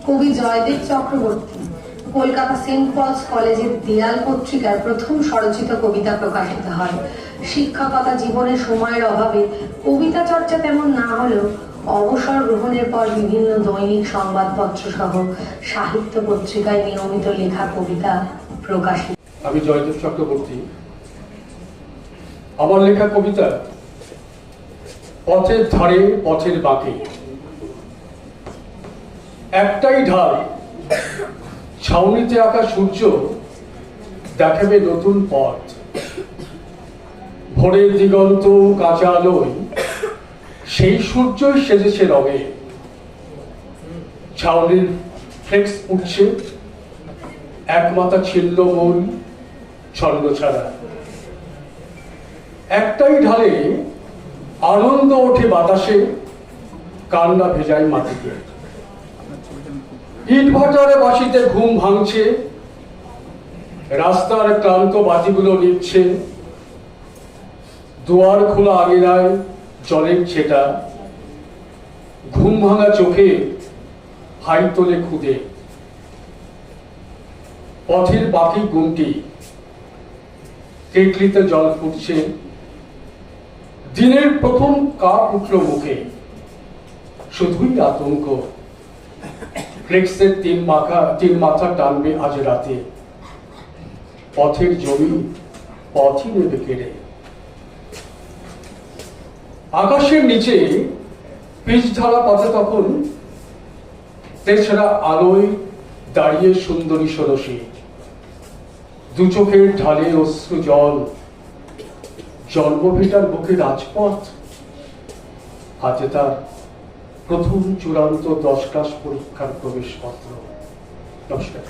কবি Joydeb Chakraborty Kolkata Saint Paul's কলেজের দেয়াল পত্রিকার প্রথম স্বরচিত কবিতা প্রকাশিত হয়। শিক্ষকতা জীবনে সময়ের অভাবে কবিতা চর্চা তেমন না হলেও অবসর গ্রহণের পর বিভিন্ন দৈনিক সংবাদপত্র সহ সাহিত্য পত্রিকায় নিয়মিত লেখা কবিতা প্রকাশিত। আমি জয়দেব চক্রবর্তী। আমার লেখা কবিতা পথের ধারে পথের বাঁকে। একটাই ঢাল, ছাউনিতে আঁকা সূর্য দেখাবে নতুন পথ। ভোরের দিগন্ত কাঁচা আলোয় সেই সূর্যই সেজেছে রঙে। ছাউনির ফ্লেক্স উঠছে, এক মাথা ছিন্ন মন ছন্দ ছাড়া। একটাই ঢালে আনন্দ ওঠে বাতাসে, কান্না ভেজায় মাটিতে। ইট ভাটারে বাসিতে ঘুম ভাঙছে, রাস্তার ক্লান্ত বাতিগুলো নিচ্ছে। দুয়ার খোলা আঙিনায় জলের ছেটা, ঘুম ভাঙা চোখে হাই তোলে খুদে। পথের বাকি গুমটি কেটলিতে জল ফুটছে। দিনের প্রথম কাপ উঠল মুখে, শুধুই আতঙ্ক। ফ্লেক্সের তিন মাথা টানবে আজ রাতে। পথের জমি পথই নেবে কেড়ে। আকাশের নিচে পিচ ঢালা পথে তখন তেছাড়া আলোয় দাঁড়িয়ে সুন্দরী ষোড়শী। দু চোখের ঢালে অশ্রু জল, জন্মভিটার বুকে রাজপথ। হাতে তার প্রথম চূড়ান্ত 10 ক্লাস পরীক্ষার প্রবেশপত্র। নমস্কার।